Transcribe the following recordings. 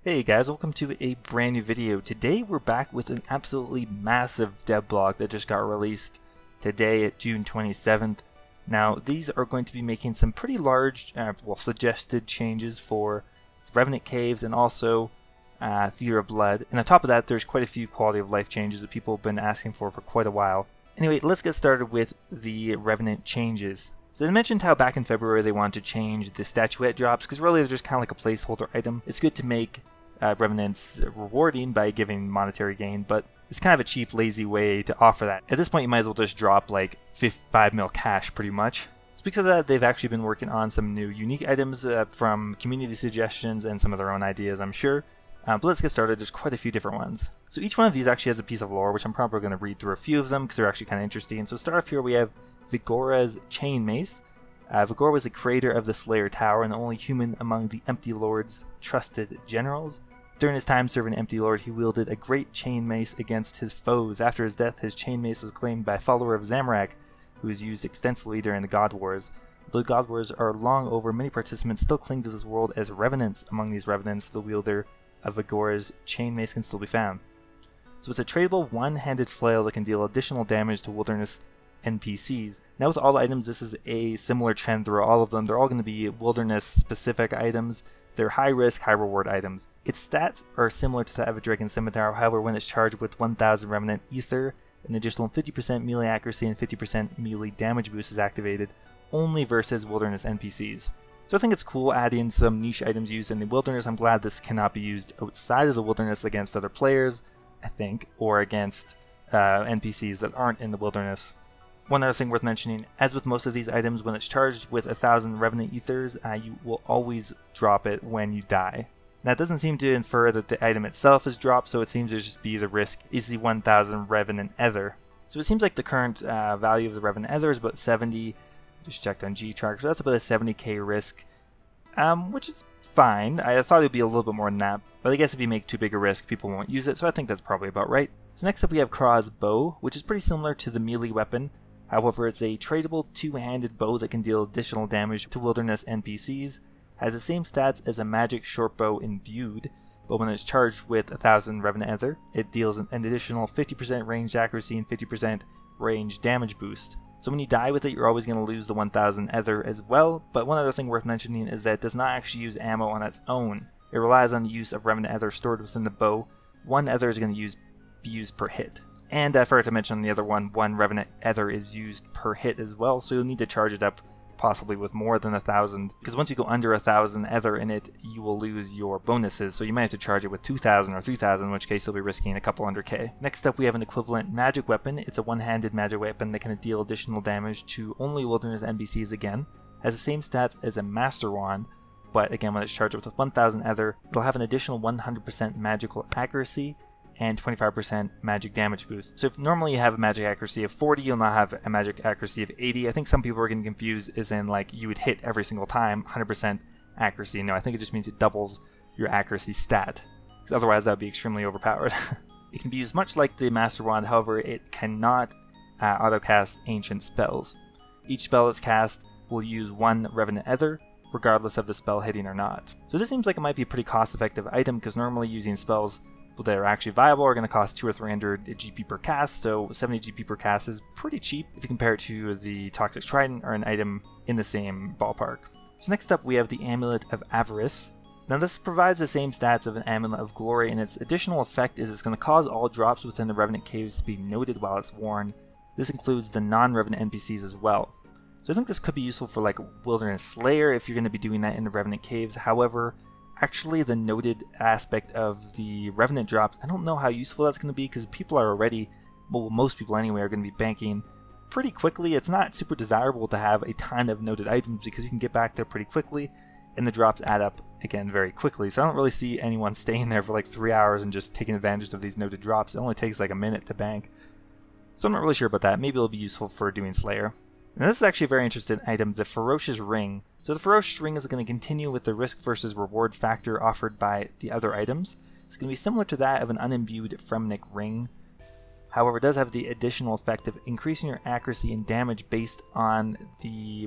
Hey guys, welcome to a brand new video. Today we're back with an absolutely massive devblog that just got released today at June 27th. Now these are going to be making some pretty large, suggested changes for Revenant caves and also Theater of Blood. And on top of that, there's quite a few quality of life changes that people have been asking for quite a while. Anyway, let's get started with the Revenant changes. So they mentioned how back in February they wanted to change the statuette drops because really they're just kind of like a placeholder item. It's good to make Revenants rewarding by giving monetary gain, but it's kind of a cheap, lazy way to offer that. At this point, you might as well just drop like 5 mil cash pretty much. So because of that, they've actually been working on some new unique items from community suggestions and some of their own ideas, I'm sure. But let's get started. There's quite a few different ones. So each one of these actually has a piece of lore, which I'm probably going to read through a few of them because they're actually kind of interesting. So to start off here, we have Vigorras chainmace. Vigorra was the creator of the Slayer Tower and the only human among the Empty Lord's trusted generals. During his time serving Empty Lord, he wielded a great chain mace against his foes. After his death, his chain mace was claimed by a follower of Zamorak, who was used extensively during the God Wars. Though God Wars are long over, many participants still cling to this world as Revenants. Among these Revenants, the wielder of Vigorra's chain mace can still be found. So it's a tradable one-handed flail that can deal additional damage to wilderness NPCs. Now with all the items, this is a similar trend through all of them. They're all going to be wilderness-specific items. They're high-risk, high-reward items. Its stats are similar to that of a Dragon Scimitar, however when it's charged with 1000 Revenant Ether, an additional 50% melee accuracy and 50% melee damage boost is activated, only versus wilderness NPCs. So I think it's cool adding some niche items used in the wilderness. I'm glad this cannot be used outside of the wilderness against other players, I think, or against NPCs that aren't in the wilderness. One other thing worth mentioning, as with most of these items, when it's charged with 1000 Revenant Ethers, you will always drop it when you die. That doesn't seem to infer that the item itself is dropped, so it seems to just be the risk is the 1000 Revenant Ether. So it seems like the current value of the Revenant Ether is about 70, just checked on G-Tracker, so that's about a 70k risk, which is fine. I thought it would be a little bit more than that, but I guess if you make too big a risk, people won't use it, so I think that's probably about right. So next up we have Crossbow, which is pretty similar to the melee weapon. However, it's a tradable two-handed bow that can deal additional damage to wilderness NPCs, has the same stats as a magic shortbow imbued, but when it's charged with 1000 Revenant Ether, it deals an additional 50% ranged accuracy and 50% range damage boost. So when you die with it, you're always going to lose the 1000 Ether as well, but one other thing worth mentioning is that it does not actually use ammo on its own. It relies on the use of Revenant Ether stored within the bow. One Ether is going to be used per hit. And I forgot to mention on the other one Revenant Ether is used per hit as well, so you'll need to charge it up possibly with more than 1000, because once you go under 1000 Ether in it, you will lose your bonuses, so you might have to charge it with 2000 or 3000, in which case you'll be risking a couple 100k. Next up we have an equivalent magic weapon. It's a one-handed magic weapon that can deal additional damage to only wilderness NPCs again, has the same stats as a Master Wand, but again when it's charged with 1000 Ether, it'll have an additional 100% magical accuracy and 25% magic damage boost. So if normally you have a magic accuracy of 40, you'll now have a magic accuracy of 80. I think some people are getting confused as in like you would hit every single time 100% accuracy. No, I think it just means it doubles your accuracy stat, because otherwise that would be extremely overpowered. It can be used much like the Master Wand, however it cannot auto-cast ancient spells. Each spell that's cast will use one Revenant Ether, regardless of the spell hitting or not. So this seems like it might be a pretty cost-effective item, because normally using spells that are actually viable are going to cost 200 or 300 GP per cast, so 70 GP per cast is pretty cheap if you compare it to the Toxic Trident or an item in the same ballpark. So next up we have the Amulet of Avarice. Now this provides the same stats of an Amulet of Glory, and its additional effect is it's going to cause all drops within the Revenant caves to be noted while it's worn. This includes the non-Revenant NPCs as well. So I think this could be useful for like Wilderness Slayer if you're going to be doing that in the Revenant caves. However, actually the noted aspect of the Revenant drops, I don't know how useful that's going to be, because people are already, well most people anyway, are going to be banking pretty quickly. It's not super desirable to have a ton of noted items because you can get back there pretty quickly and the drops add up again very quickly. So I don't really see anyone staying there for like 3 hours and just taking advantage of these noted drops. It only takes like a minute to bank. So I'm not really sure about that. Maybe it'll be useful for doing Slayer. And this is actually a very interesting item, the Ferocious Ring. So the Ferocious Ring is going to continue with the risk versus reward factor offered by the other items. It's going to be similar to that of an unimbued Fremenic Ring. However, it does have the additional effect of increasing your accuracy and damage based on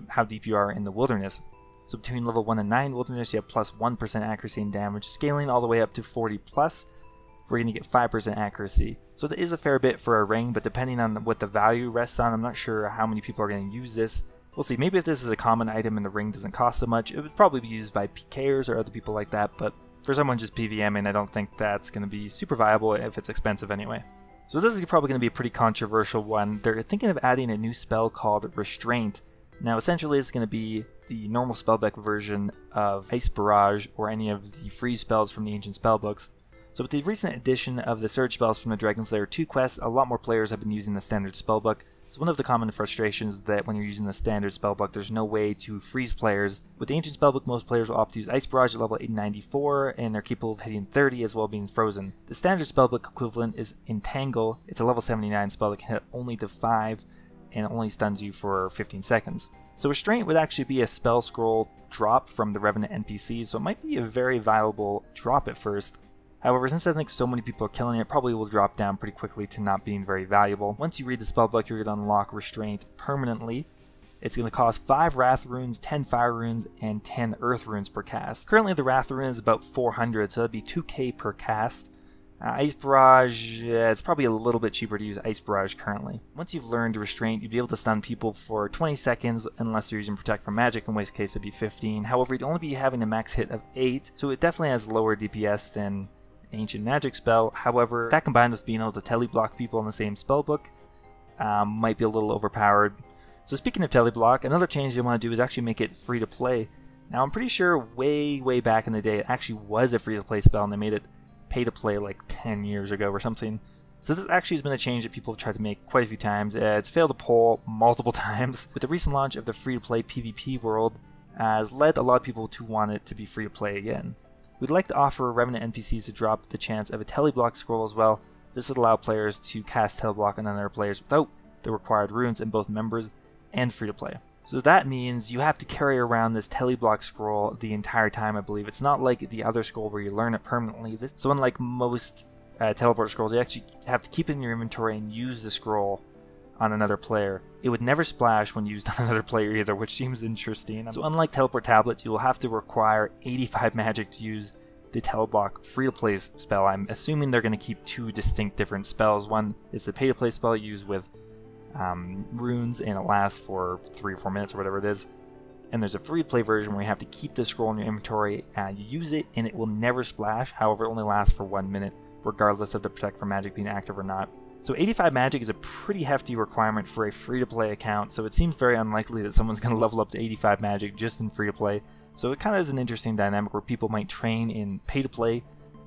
how deep you are in the wilderness. So between level 1 and 9 Wilderness, you have plus 1% accuracy and damage. Scaling all the way up to 40 plus, we're going to get 5% accuracy. So that is a fair bit for a ring, but depending on what the value rests on, I'm not sure how many people are going to use this. We'll see. Maybe if this is a common item and the ring doesn't cost so much, it would probably be used by PKers or other people like that, but for someone just PVMing, I don't think that's going to be super viable if it's expensive anyway. So this is probably going to be a pretty controversial one. They're thinking of adding a new spell called Restraint. Now essentially it's going to be the normal spellbook version of Icebridge or any of the free spells from the ancient spellbooks. So with the recent addition of the surge spells from the Dragonslayer 2 quest, a lot more players have been using the standard spellbook. So one of the common frustrations is that when you're using the standard spellbook, there's no way to freeze players. With the ancient spellbook, most players will opt to use Icebridge at level 894, and they're capable of hitting 30 as well being frozen. The standard spellbook equivalent is Entangle. It's a level 79 spell that can hit only to 5, and it only stuns you for 15 seconds. So Restraint would actually be a spell scroll drop from the Revenant NPC, so it might be a very viable drop at first. However, since I think so many people are killing it, it probably will drop down pretty quickly to not being very valuable. Once you read the spellbook, you're going to unlock Restraint permanently. It's going to cost 5 Wrath runes, 10 Fire runes, and 10 Earth runes per cast. Currently the Wrath rune is about 400, so that'd be 2k per cast. Icebridge, it's probably a little bit cheaper to use Icebridge currently. Once you've learned Restraint, you'd be able to stun people for 20 seconds unless you're using Protect from Magic, in which case it'd be 15. However, you'd only be having a max hit of 8, so it definitely has lower DPS than an ancient magic spell. However, that combined with being able to teleblock people in the same spellbook might be a little overpowered. So speaking of teleblock, another change you want to do is actually make it free to play. Now I'm pretty sure way back in the day it actually was a free to play spell and they made it pay to play like 10 years ago or something. So this actually has been a change that people have tried to make quite a few times. It's failed to pull multiple times. With the recent launch of the free to play PvP world has led a lot of people to want it to be free to play again. We'd like to offer Revenant NPCs to drop the chance of a teleblock scroll as well. This would allow players to cast teleblock on other players without the required runes in both members and free to play. So that means you have to carry around this teleblock scroll the entire time, I believe. It's not like the other scroll where you learn it permanently. So unlike most teleport scrolls, you actually have to keep it in your inventory and use the scroll on another player. It would never splash when used on another player either, which seems interesting. So unlike teleport tablets, you will have to require 85 magic to use the teleblock free-to-play spell. I'm assuming they're going to keep 2 distinct different spells. One is the pay-to-play spell used with runes, and it lasts for 3 or 4 minutes or whatever it is. And there's a free-to-play version where you have to keep the scroll in your inventory, you use it, and it will never splash. However, it only lasts for 1 minute, regardless of the Protect from Magic being active or not. So 85 magic is a pretty hefty requirement for a free-to-play account, so it seems very unlikely that someone's going to level up to 85 magic just in free-to-play. So it kind of is an interesting dynamic where people might train in pay-to-play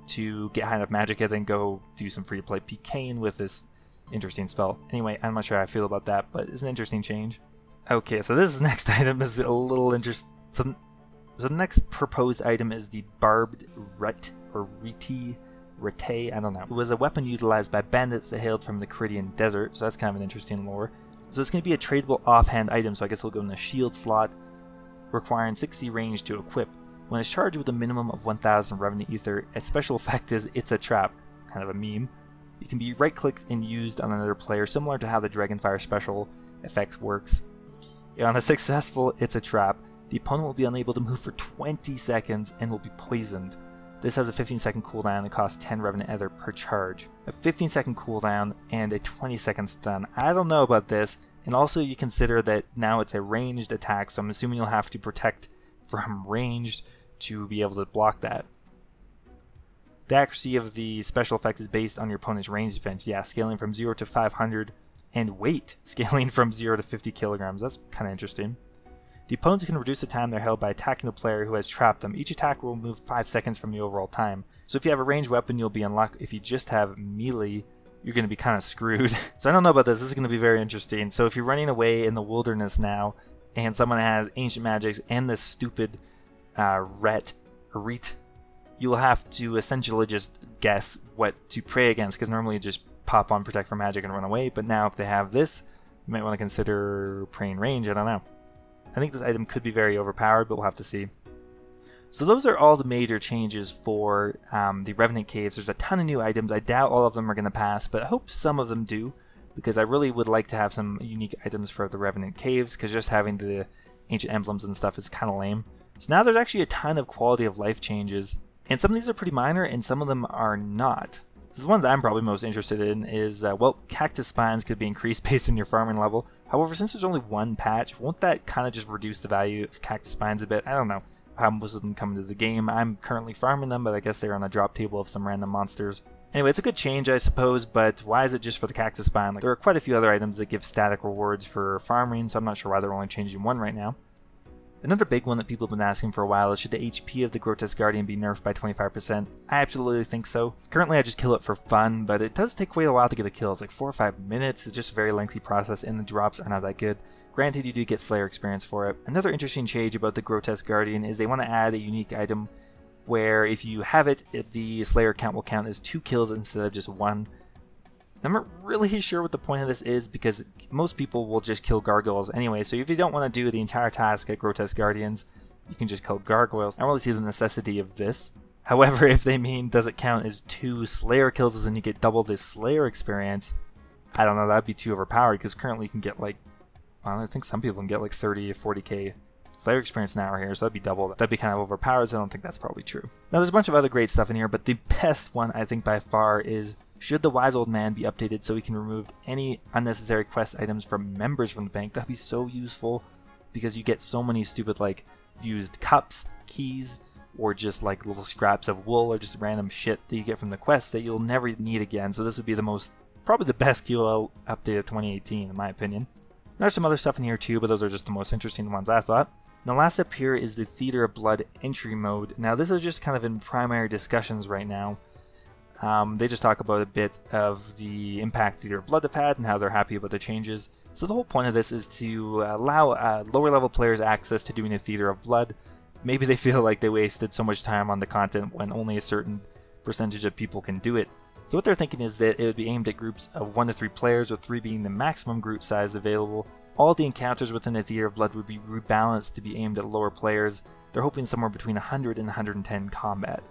to get high enough magic and then go do some free-to-play PKing with this interesting spell. Anyway, I'm not sure how I feel about that, but it's an interesting change. Okay, so this next item is a little interesting. So the next proposed item is the barbed rete, or rete, I don't know. It was a weapon utilized by bandits that hailed from the Caridian Desert, so that's kind of an interesting lore. So it's going to be a tradable offhand item, so I guess it'll go in the shield slot, requiring 60 range to equip. When it's charged with a minimum of 1000 Revenant Ether, its special effect is It's a Trap, kind of a meme. It can be right-clicked and used on another player, similar to how the Dragonfire special effect works. On a successful It's a Trap, the opponent will be unable to move for 20 seconds and will be poisoned. This has a 15-second cooldown and costs 10 Revenant Ether per charge. A 15-second cooldown and a 20-second stun. I don't know about this, and also you consider that now it's a ranged attack, so I'm assuming you'll have to protect from ranged to be able to block that. The accuracy of the special effect is based on your opponent's range defense, yeah, scaling from 0 to 500, and weight, scaling from 0 to 50 kilograms. That's kind of interesting. The opponents can reduce the time they're held by attacking the player who has trapped them. Each attack will remove 5 seconds from the overall time. So if you have a ranged weapon, you'll be in luck. If you just have melee, you're going to be kind of screwed. So I don't know about this. This is going to be very interesting. So if you're running away in the wilderness now, and someone has ancient magics and this stupid rete, you will have to essentially just guess what to pray against, because normally you just pop on Protect from Magic and run away. But now if they have this, you might want to consider praying range. I don't know. I think this item could be very overpowered, but we'll have to see. So those are all the major changes for the Revenant Caves. There's a ton of new items. I doubt all of them are going to pass, but I hope some of them do, because I really would like to have some unique items for the Revenant Caves, because just having the ancient emblems and stuff is kind of lame. So now there's actually a ton of quality of life changes, and some of these are pretty minor and some of them are not. So the ones I'm probably most interested in is, well, cactus spines could be increased based on your farming level. However, since there's only one patch, won't that kind of just reduce the value of cactus spines a bit? I don't know how most of them come into the game. I'm currently farming them, but I guess they're on a drop table of some random monsters. Anyway, it's a good change, I suppose, but why is it just for the cactus spine? Like, there are quite a few other items that give static rewards for farming, so I'm not sure why they're only changing one right now. Another big one that people have been asking for a while is, should the HP of the Grotesque Guardian be nerfed by 25%? I absolutely think so. Currently I just kill it for fun, but it does take quite a while to get a kill. It's like 4 or 5 minutes, it's just a very lengthy process, and the drops are not that good. Granted, you do get Slayer experience for it. Another interesting change about the Grotesque Guardian is they want to add a unique item where if you have it, the Slayer count will count as 2 kills instead of just 1. I'm not really sure what the point of this is, because most people will just kill gargoyles anyway, so if you don't want to do the entire task at Grotesque Guardians, you can just kill gargoyles. I don't really see the necessity of this. However, if they mean does it count as 2 Slayer kills and you get double this Slayer experience, I don't know, that'd be too overpowered, because currently you can get like, I think some people can get like 30 or 40k Slayer experience an hour here, so that'd be double. That'd be kind of overpowered, so I don't think that's probably true. Now there's a bunch of other great stuff in here, but the best one I think by far is, should the Wise Old Man be updated so he can remove any unnecessary quest items from members from the bank? That'd be so useful, because you get so many stupid like used cups, keys, or just like little scraps of wool or just random shit that you get from the quest that you'll never need again. So this would be the most, probably the best QL update of 2018 in my opinion. There's some other stuff in here too, but those are just the most interesting ones I thought. Now last up here is the Theater of Blood entry mode. Now this is just kind of in primary discussions right now. They just talk about a bit of the impact Theater of Blood have had and how they're happy about the changes. So the whole point of this is to allow lower level players access to doing a Theater of Blood. Maybe they feel like they wasted so much time on the content when only a certain percentage of people can do it. So what they're thinking is that it would be aimed at groups of 1 to 3 players, with 3 being the maximum group size available. All the encounters within the Theater of Blood would be rebalanced to be aimed at lower players. They're hoping somewhere between 100 and 110 combat.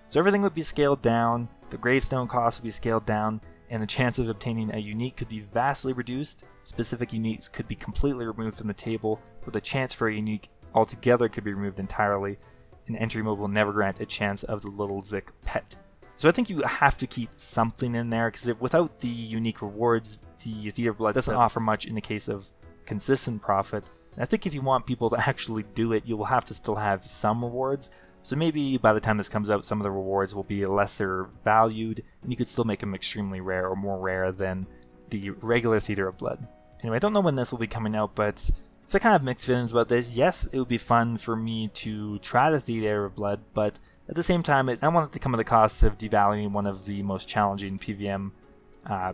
So everything would be scaled down, the gravestone cost would be scaled down, and the chance of obtaining a unique could be vastly reduced. Specific uniques could be completely removed from the table, or the chance for a unique altogether could be removed entirely, and entry mode will never grant a chance of the little Zik pet. So I think you have to keep something in there, because without the unique rewards, the Theater of Blood doesn't offer much in the case of consistent profit. And I think if you want people to actually do it, you will have to still have some rewards. So maybe by the time this comes out, some of the rewards will be lesser valued, and you could still make them extremely rare or more rare than the regular Theater of Blood. Anyway, I don't know when this will be coming out, but so I kind of have mixed feelings about this. Yes, it would be fun for me to try the Theater of Blood, but at the same time, I want it to come at the cost of devaluing one of the most challenging PVM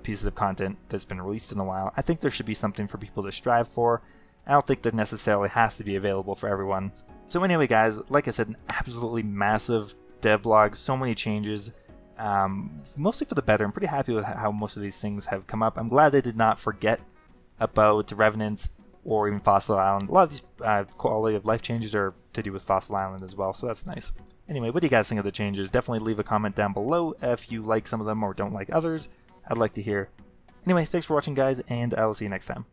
pieces of content that's been released in a while. I think there should be something for people to strive for. I don't think that necessarily has to be available for everyone. So anyway guys, like I said, an absolutely massive devblog, so many changes, mostly for the better. I'm pretty happy with how most of these things have come up. I'm glad they did not forget about Revenant or even Fossil Island. A lot of these quality of life changes are to do with Fossil Island as well, so that's nice. Anyway, what do you guys think of the changes? Definitely leave a comment down below if you like some of them or don't like others. I'd like to hear. Anyway, thanks for watching guys, and I will see you next time.